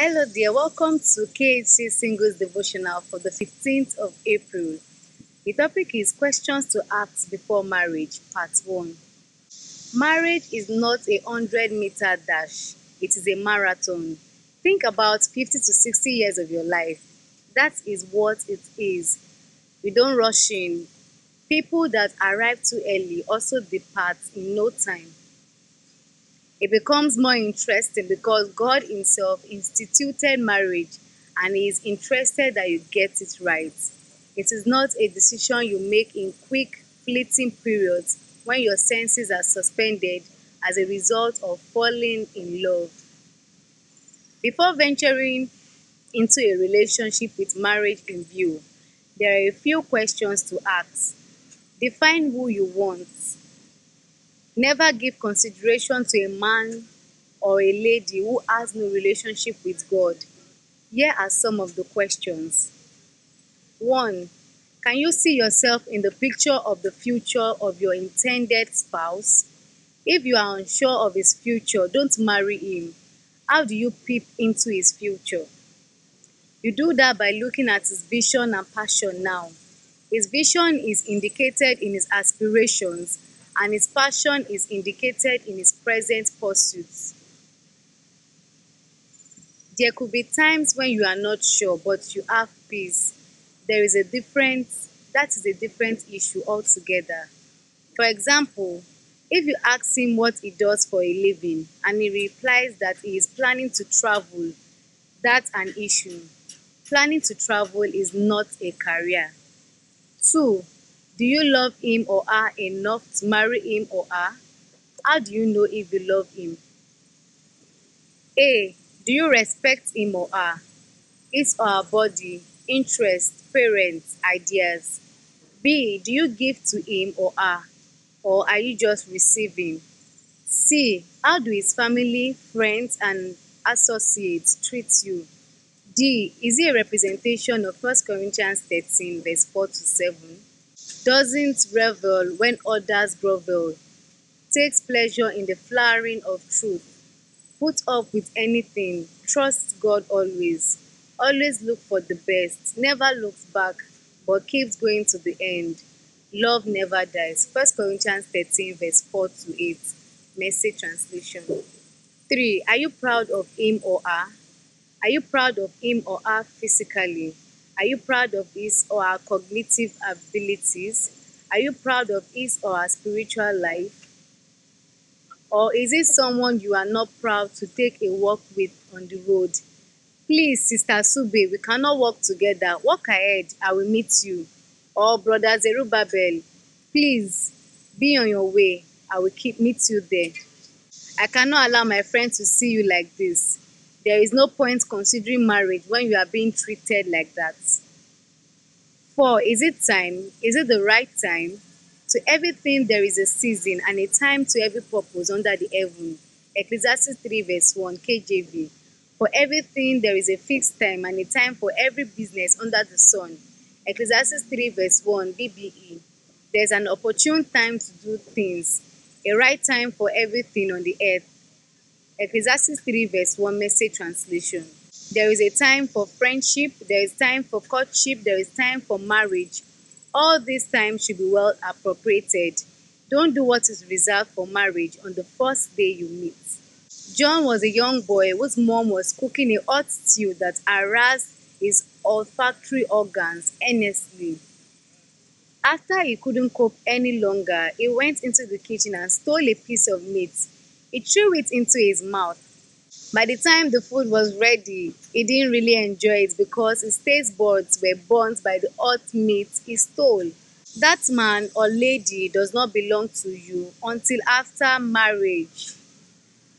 Hello dear, welcome to KHC Singles Devotional for the 15th of April. The topic is Questions to Ask Before Marriage, Part 1. Marriage is not a 100-meter dash, it is a marathon. Think about 50 to 60 years of your life. That is what it is. We don't rush in. People that arrive too early also depart in no time. It becomes more interesting because God Himself instituted marriage and He is interested that you get it right. It is not a decision you make in quick, fleeting periods when your senses are suspended as a result of falling in love. Before venturing into a relationship with marriage in view, there are a few questions to ask. Define who you want. Never give consideration to a man or a lady who has no relationship with God. Here are some of the questions. 1. Can you see yourself in the picture of the future of your intended spouse? If you are unsure of his future, don't marry him. How do you peep into his future? You do that by looking at his vision and passion now. His vision is indicated in his aspirations, and his passion is indicated in his present pursuits. There could be times when you are not sure, but you have peace. There is a difference, that is a different issue altogether. For example, if you ask him what he does for a living and he replies that he is planning to travel, that's an issue. Planning to travel is not a career. 2. Do you love him or her enough to marry him or her? How do you know if you love him? A. Do you respect him or her? His or her body, interests, parents, ideas. B. Do you give to him or her? Or are you just receiving? C. How do his family, friends, and associates treat you? D. Is he a representation of 1 Corinthians 13 verse 4 to 7? Doesn't revel when others grovel. Takes pleasure in the flowering of truth. Put up with anything. Trust God always. Always look for the best. Never looks back, but keeps going to the end. Love never dies. 1 Corinthians 13 verse 4 to 8. Message translation. 3. Are you proud of him or her? Are you proud of him or her physically? Are you proud of his or her cognitive abilities? Are you proud of his or her spiritual life? Or is it someone you are not proud to take a walk with on the road? Please, Sister Sube, we cannot walk together. Walk ahead, I will meet you. Or Brother Zerubbabel, please be on your way. I will meet you there. I cannot allow my friend to see you like this. There is no point considering marriage when you are being treated like that. 4. Is it time? Is it the right time? To everything there is a season and a time to every purpose under the heaven. Ecclesiastes 3 verse 1 KJV. For everything there is a fixed time and a time for every business under the sun. Ecclesiastes 3 verse 1 BBE. There is an opportune time to do things, a right time for everything on the earth. Ecclesiastes 3 verse 1 Message translation. There is a time for friendship, there is time for courtship, there is time for marriage. All this time should be well appropriated. Don't do what is reserved for marriage on the first day you meet. John was a young boy whose mom was cooking a hot stew that harassed his olfactory organs earnestly. After he couldn't cope any longer, he went into the kitchen and stole a piece of meat. He threw it into his mouth. By the time the food was ready, he didn't really enjoy it because his taste buds were burnt by the hot meat he stole. That man or lady does not belong to you until after marriage.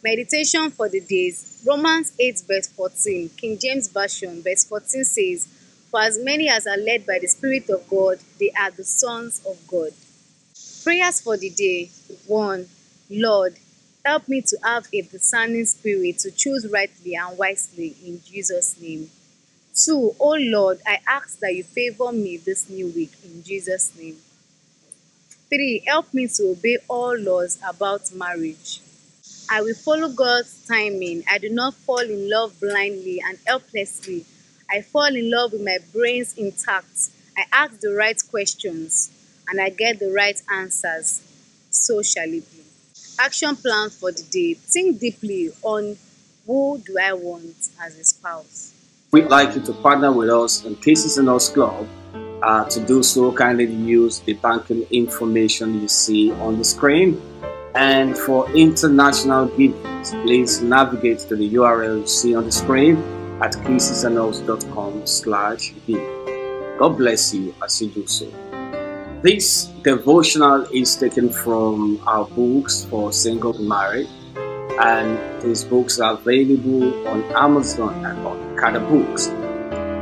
Meditation for the days. Romans 8 verse 14, King James Version verse 14 says, For as many as are led by the Spirit of God, they are the sons of God. Prayers for the day. 1. Lord, help me to have a discerning spirit to choose rightly and wisely in Jesus' name. 2. Oh Lord, I ask that you favor me this new week in Jesus' name. 3. Help me to obey all laws about marriage. I will follow God's timing. I do not fall in love blindly and helplessly. I fall in love with my brains intact. I ask the right questions and I get the right answers. So shall it be. Action plan for the day. Think deeply on who do I want as a spouse. We'd like you to partner with us in Cases and Us Club. To do so, kindly use the banking information you see on the screen. And for international givings, please navigate to the URL you see on the screen at casesandus.com/give. God bless you as you do so. This devotional is taken from our books for single and married, and these books are available on Amazon and on Kada Books.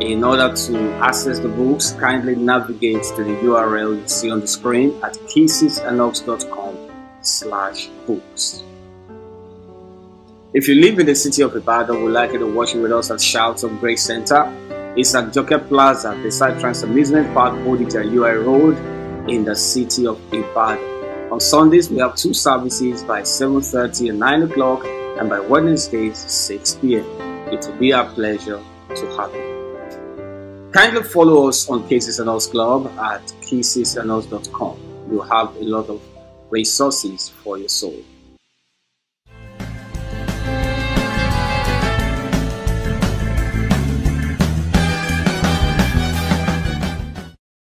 In order to access the books, kindly navigate to the URL you see on the screen at casesandus.com/books. If you live in the city of Ibadan, we'd like you to watch it with us at Shouts of Grace Center. It's at Joker Plaza, beside Trans Amusement Park, Bodija UI Road, in the city of Ibadan. On Sundays, we have two services by 7:30 and 9 o'clock, and by Wednesdays, 6 p.m. It will be our pleasure to have you. Kindly follow us on Cases and Us Club at casesandus.com. You'll have a lot of resources for your soul.